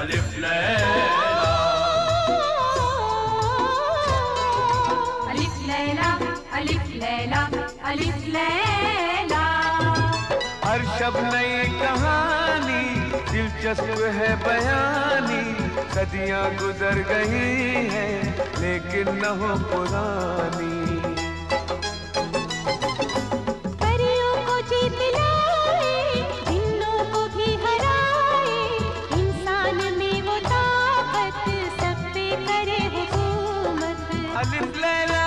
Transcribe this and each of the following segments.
अलिफ लैला, अलिफ लैला, अलिफ लैला, अलिफ लैला। हर शब नई कहानी दिलचस्प है बयानी, सदियां गुजर गई हैं लेकिन न हो पुरानी। परियों को जीत लाए, जिन्नों को भी हराए, इंसान में वो ताकत सब पे करे हुकूमत। अलिफ लैला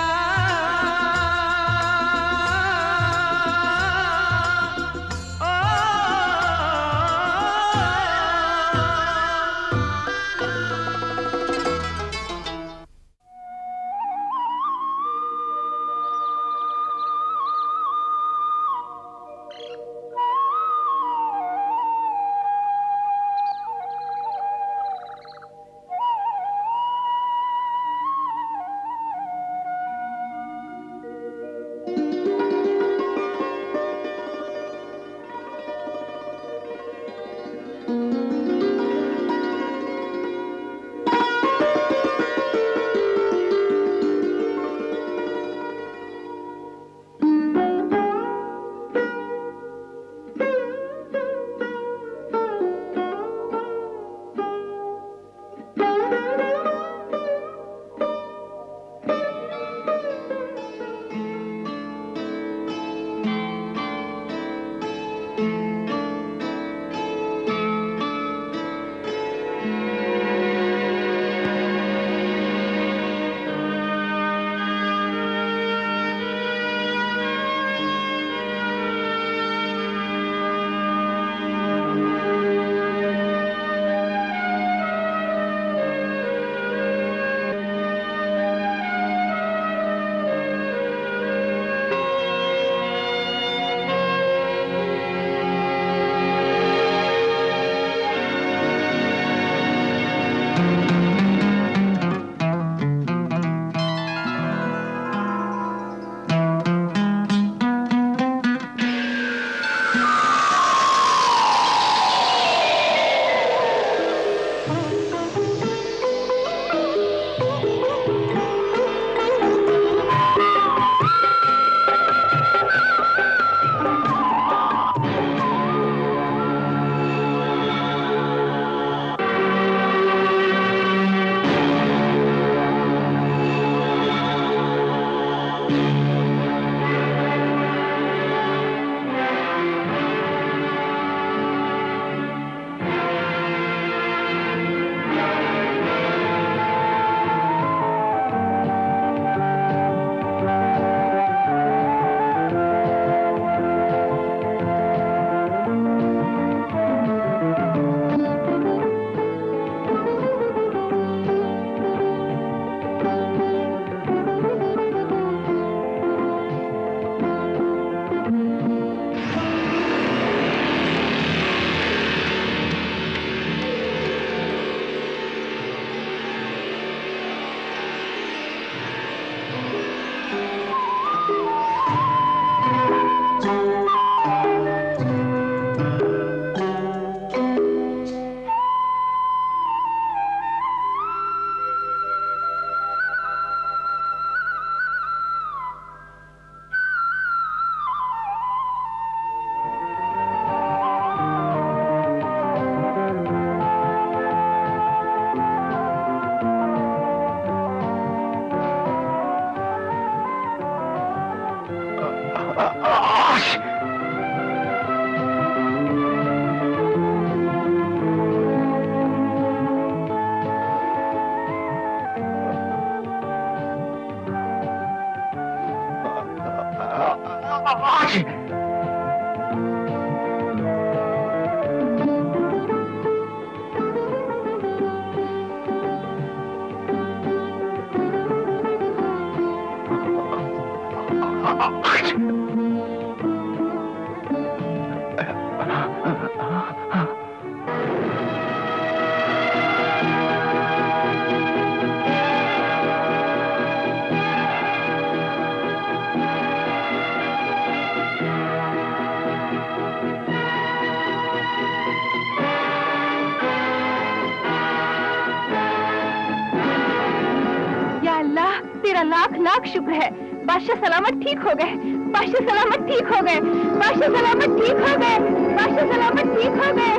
लाख लाख शुक्र है, बादशाह सलामत ठीक हो गए, बादशाह सलामत ठीक हो गए, बादशाह सलामत ठीक हो गए, बादशाह सलामत ठीक हो गए।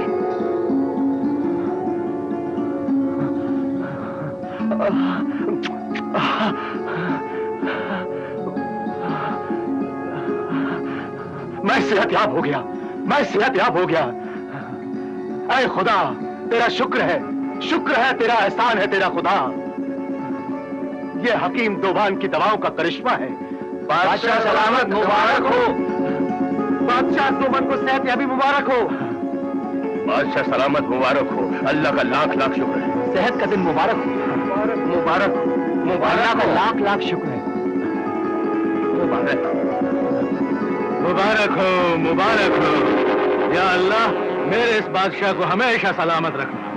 मैं सेहतयाब हो गया, मैं सेहतयाब हो गया। ऐ खुदा, तेरा शुक्र है, तेरा एहसान है तेरा खुदा। ये हकीम दोबान की दवाओं का करिश्मा है। बादशाह सलामत मुबारक हो, बादशाह दोबान को सेहतयाबी मुबारक हो। बादशाह सलामत मुबारक हो, अल्लाह का लाख लाख शुक्र है। सेहत का दिन मुबारक हो, मुबारक मुबारक का लाख लाख शुक्र है। मुबारक मुबारक हो, मुबारक हो। या अल्लाह, मेरे इस बादशाह को हमेशा सलामत रखना।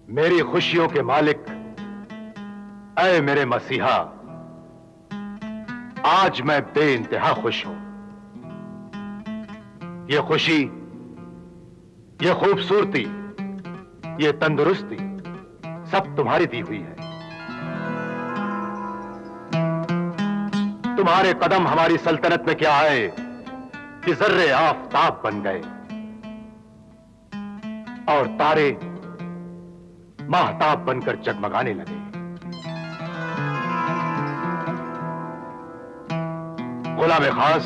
मेरी खुशियों के मालिक, ऐ मेरे मसीहा, आज मैं बेइंतहा खुश हूं। ये खुशी, ये खूबसूरती, ये तंदुरुस्ती सब तुम्हारी दी हुई है। तुम्हारे कदम हमारी सल्तनत में क्या आए कि जर्रे आफताब बन गए और तारे महताब बनकर जगमगाने लगे। गुलाम खास,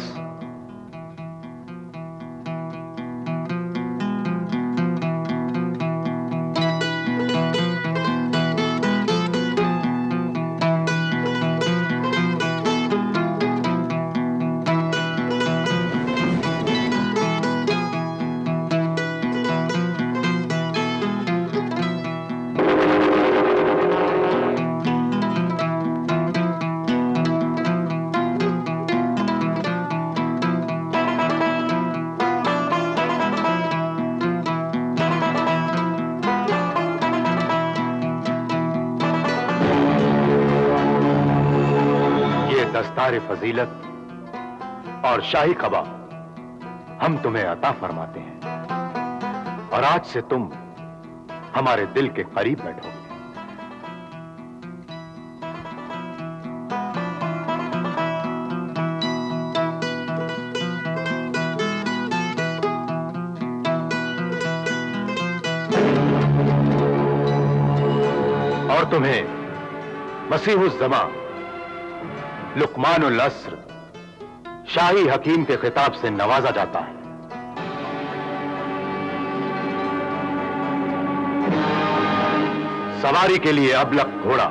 दस्तार फजीलत और शाही कबा हम तुम्हें अता फरमाते हैं और आज से तुम हमारे दिल के करीब बैठोगे। और तुम्हें मसीहुज़्ज़मा लुकमानुल अस्र शाही हकीम के खिताब से नवाजा जाता है। सवारी के लिए अबलख घोड़ा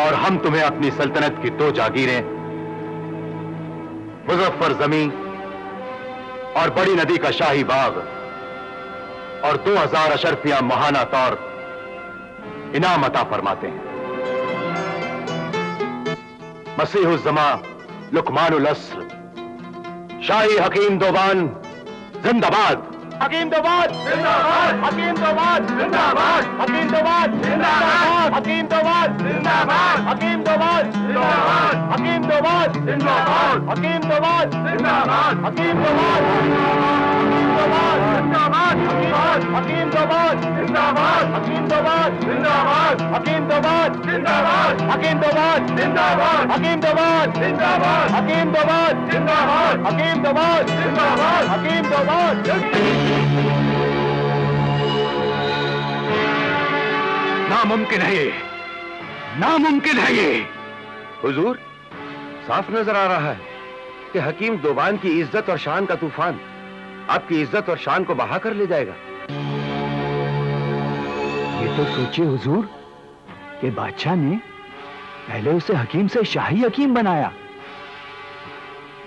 और हम तुम्हें अपनी सल्तनत की 2 जागीरें, मुजफ्फर जमीन और बड़ी नदी का शाही बाग और 2000 अशरफिया महाना तौर इनाम अता फरमाते हैं। मसीहुज़्ज़मा लुकमानुल अस्र शाही हकीम दोबान जिंदाबाद। हकीम दोबाद जिंदाबाद, हकीम दोबाद जिंदाबाद, हकीम दोबाद जिंदाबाद, हकीम दोबाद जिंदाबाद, हकीम दोबाद जिंदाबाद, हकीम दोबाद जिंदाबाद, हकीम दोबाद जिंदाबाद, हकीम दोबाद जिंदाबाद, हकीम दोबाद जिंदाबाद, हकीम दोबाद जिंदाबाद, हकीम दोबाद जिंदाबाद, हकीम दोबाद जिंदाबाद, हकीम दोबाद जिंदाबाद, हकीम दोबाद जिंदाबाद, हकीम दोबाद जिंदाबाद, हकीम दोबाद। नामुमकिन है ये, नामुमकिन है ये। हुजूर, साफ नजर आ रहा है कि हकीम दोबान की इज्जत और शान का तूफान आपकी इज्जत और शान को बहा कर ले जाएगा। ये तो सोचिए हुजूर कि बादशाह ने पहले उसे हकीम से शाही हकीम बनाया,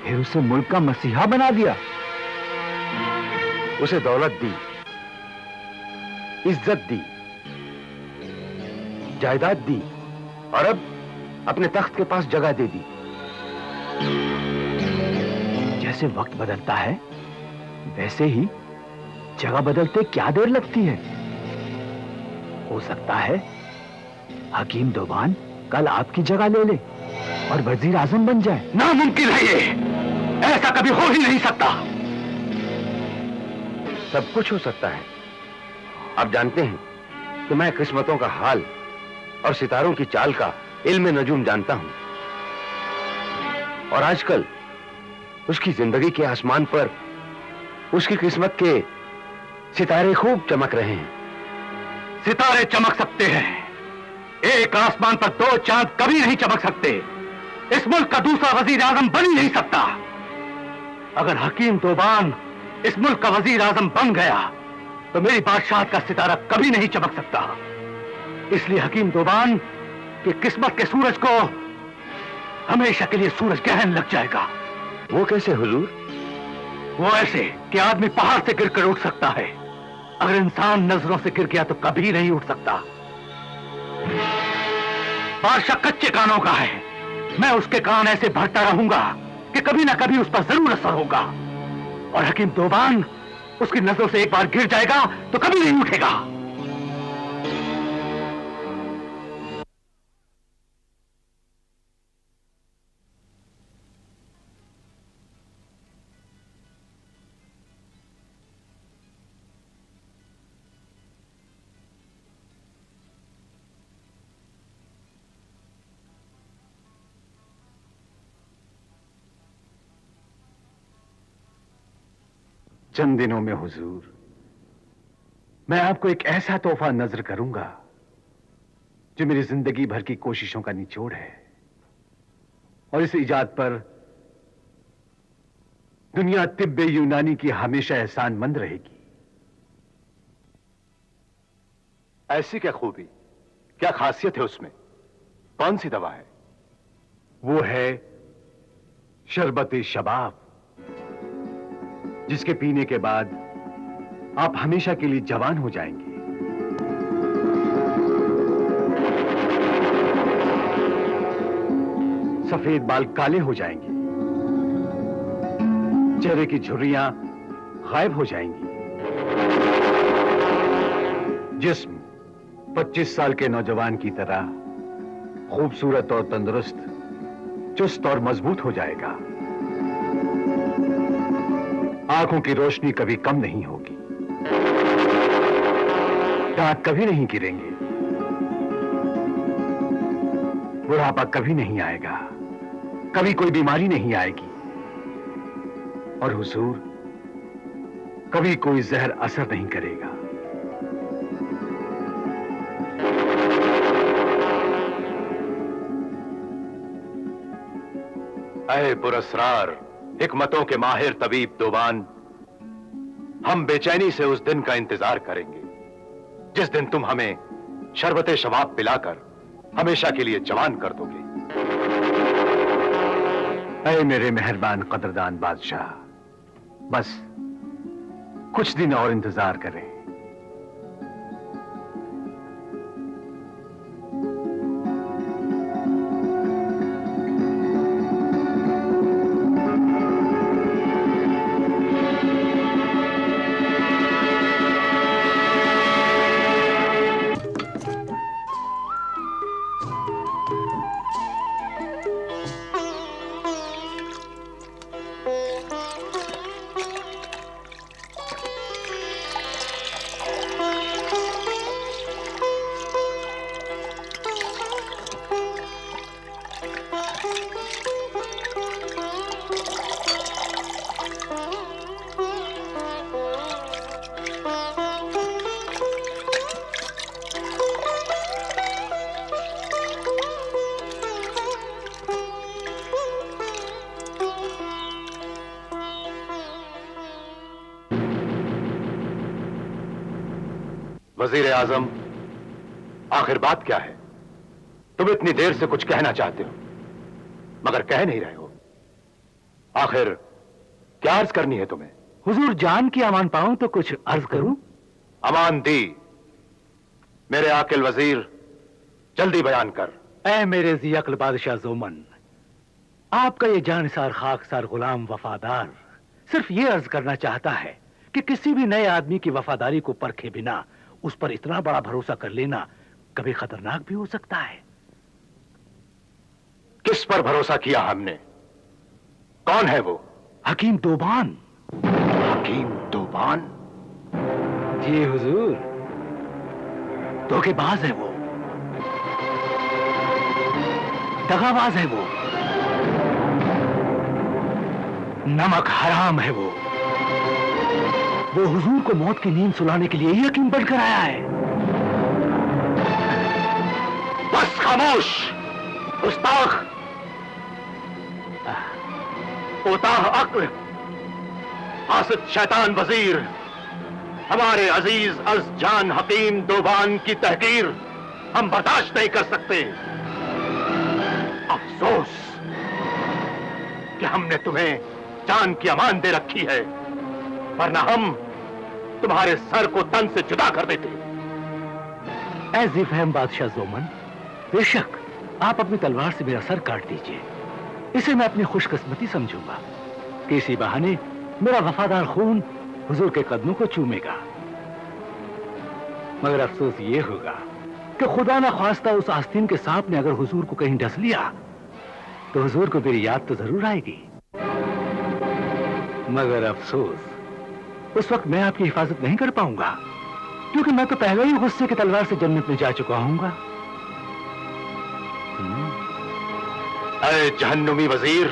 फिर उसे मुल्क का मसीहा बना दिया, उसे दौलत दी, इज्जत दी, जायदाद दी और अब अपने तख्त के पास जगह दे दी। जैसे वक्त बदलता है वैसे ही जगह बदलते क्या देर लगती है। हो सकता है हकीम दोबान कल आपकी जगह ले ले और वजीर आजम बन जाए। नामुमकिन है ये, ऐसा कभी हो ही नहीं सकता। सब कुछ हो सकता है। आप जानते हैं कि मैं किस्मतों का हाल और सितारों की चाल का इल्म नजूम जानता हूं, और आजकल उसकी जिंदगी के आसमान पर उसकी किस्मत के सितारे खूब चमक रहे हैं। सितारे चमक सकते हैं, एक आसमान पर दो चांद कभी नहीं चमक सकते। इस मुल्क का दूसरा वजीर आजम बन ही नहीं सकता। अगर हकीम दोबान इस मुल्क का वजीर आजम बन गया तो मेरी बादशाहत का सितारा कभी नहीं चमक सकता। इसलिए हकीम दोबान की किस्मत के सूरज को हमेशा के लिए सूरज ग्रहण लग जाएगा। वो कैसे हुजूर? वो ऐसे कि आदमी पहाड़ से गिरकर उठ सकता है, अगर इंसान नजरों से गिर गया तो कभी नहीं उठ सकता। बादशाह कच्चे कानों का है, मैं उसके कान ऐसे भरता रहूंगा कि कभी ना कभी उस पर जरूर असर होगा, और हकीम दोबान उसकी नजरों से एक बार गिर जाएगा तो कभी नहीं उठेगा। चंद दिनों में हुजूर मैं आपको एक ऐसा तोहफा नजर करूंगा जो मेरी जिंदगी भर की कोशिशों का निचोड़ है, और इस इजाद पर दुनिया तिब्बे यूनानी की हमेशा एहसानमंद रहेगी। ऐसी क्या खूबी, क्या खासियत है उसमें? कौन सी दवा है? वो है शरबत शबाब, जिसके पीने के बाद आप हमेशा के लिए जवान हो जाएंगे। सफेद बाल काले हो जाएंगे, चेहरे की झुर्रियां गायब हो जाएंगी, जिस्म 25 साल के नौजवान की तरह खूबसूरत और तंदुरुस्त, चुस्त और मजबूत हो जाएगा। आंखों की रोशनी कभी कम नहीं होगी, दांत कभी नहीं गिरेंगे, बुढ़ापा कभी नहीं आएगा, कभी कोई बीमारी नहीं आएगी, और हुजूर कभी कोई जहर असर नहीं करेगा। ऐ पुरस्रार हिकमतों के माहिर तबीब दोबान, हम बेचैनी से उस दिन का इंतजार करेंगे जिस दिन तुम हमें शरबत शबाब पिलाकर हमेशा के लिए जवान कर दोगे। ऐ मेरे मेहरबान कदरदान बादशाह, बस कुछ दिन और इंतजार करें। वजीर आजम, आखिर बात क्या है? तुम इतनी देर से कुछ कहना चाहते हो मगर कह नहीं रहे हो। आखिर क्या अर्ज करनी है तुम्हें? हुजूर जान की अमान पाऊं तो कुछ अर्ज करूं? अमान दी। मेरे आकिल वजीर, जल्दी बयान कर। ऐ मेरे जी अक्ल बादशाह जोमन, आपका ये जानसार खाकसार गुलाम वफादार सिर्फ ये अर्ज करना चाहता है कि किसी भी नए आदमी की वफादारी को परखे बिना उस पर इतना बड़ा भरोसा कर लेना कभी खतरनाक भी हो सकता है। किस पर भरोसा किया हमने? कौन है वो? हकीम दोबान। हकीम दोबान? जी हुजूर, धोखेबाज है वो, दगाबाज है वो, नमक हराम है वो हुजूर को मौत की नींद सुलाने के लिए ही हकीम बनकर आया है। बस खामोश गुस्ताख, कोताह अक्ल, हासिद शैतान वजीर, हमारे अजीज अज जान हकीम दोबान की तहकीर हम बर्दाश्त नहीं कर सकते। अफसोस कि हमने तुम्हें जान की अमान दे रखी है, वरना हम तुम्हारे सर को तन से जुदा कर देते। ऐ फहम बादशाह जोमन, बेशक आप अपनी तलवार से मेरा सर काट दीजिए, इसे मैं अपनी खुशकिस्मती समझूंगा कि इसी बहाने मेरा वफादार खून हुजूर के कदमों को चूमेगा। मगर अफसोस ये होगा कि खुदा न ख्वास्ता उस आस्तीन के सांप ने अगर हुजूर को कहीं डस लिया तो हुजूर को मेरी याद तो जरूर आएगी, मगर अफसोस उस वक्त मैं आपकी हिफाजत नहीं कर पाऊंगा, क्योंकि मैं तो पहले ही गुस्से की तलवार से जन्नत में जा चुका हूंगा। अरे जहन्नुमी वजीर,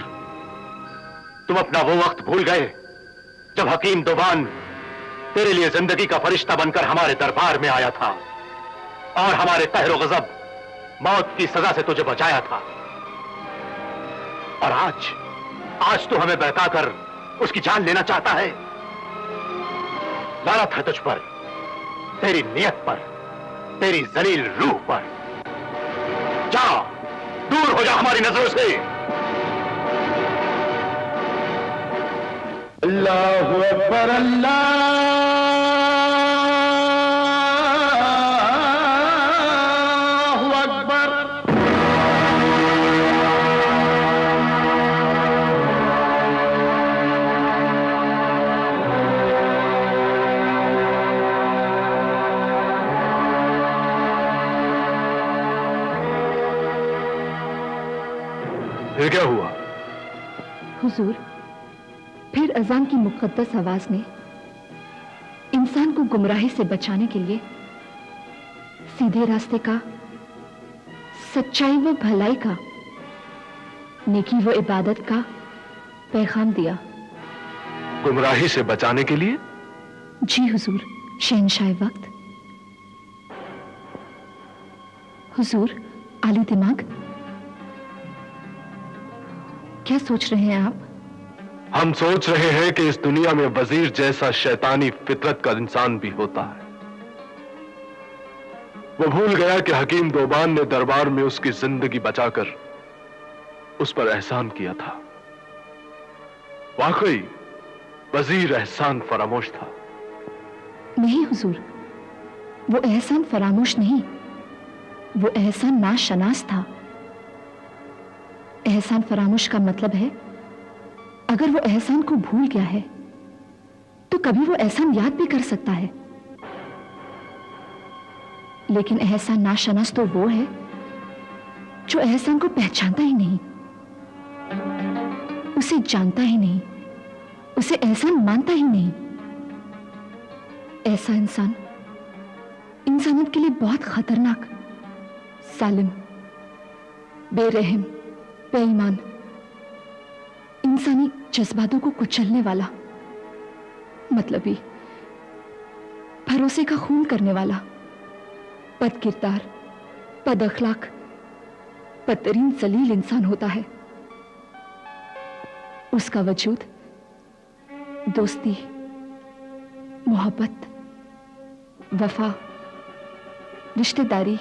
तुम अपना वो वक्त भूल गए जब हकीम दोबान तेरे लिए जिंदगी का फरिश्ता बनकर हमारे दरबार में आया था और हमारे कहरो गजब मौत की सजा से तुझे बचाया था। और आज तू हमें बहकाकर उसकी जान लेना चाहता है। लानत है तुझ पर, तेरी नियत पर, तेरी जलील रूह पर। जा, दूर हो जा हमारी नजरों से। अल्लाहु अकबर, अल्लाहु अकबर। फिर क्या हुआ? हुजूर, फिर अजान की मुकद्दस आवाज ने इंसान को गुमराही से बचाने के लिए सीधे रास्ते का, सच्चाई व भलाई का, नेकी व इबादत का पैगाम दिया। गुमराही से बचाने के लिए? जी हुजूर, शहंशाह वक्त। हुजूर, आली दिमाग, क्या सोच रहे हैं आप? हम सोच रहे हैं कि इस दुनिया में वजीर जैसा शैतानी फितरत का इंसान भी होता है। वो भूल गया कि हकीम दोबान ने दरबार में उसकी जिंदगी बचाकर उस पर एहसान किया था। वाकई वजीर एहसान फरामोश था। नहीं हुजूर, वो एहसान फरामोश नहीं, वो एहसान नाशनास था। एहसान फरामोश का मतलब है अगर वो एहसान को भूल गया है तो कभी वो एहसान याद भी कर सकता है, लेकिन एहसान नाशनास तो वो है जो एहसान को पहचानता ही नहीं, उसे जानता ही नहीं, उसे एहसान मानता ही नहीं। ऐसा इंसान इंसानियत के लिए बहुत खतरनाक, सालिम, बेरहम, बेईमान, इंसानी जज्बातों को कुचलने वाला, मतलबी, भरोसे का खून करने वाला, बदकिरदार, बदअखलाक, बदतरीन जलील इंसान होता है। उसका वजूद दोस्ती, मोहब्बत, वफा, रिश्तेदारी,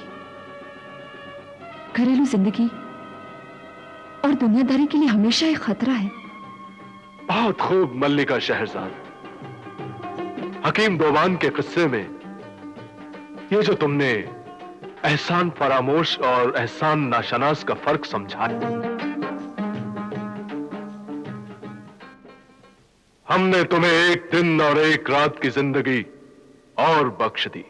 घरेलू जिंदगी और दुनियादारी के लिए हमेशा एक खतरा है। बहुत खूब मल्लिका शहरजाद। हकीम दोबान के किस्से में ये जो तुमने एहसान फरामोश और एहसान नाशनास का फर्क समझाया, हमने तुम्हें एक दिन और एक रात की जिंदगी और बख्श दी।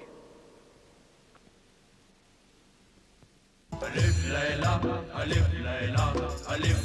अलिफ लैला, अलिफ लैला, अलिफ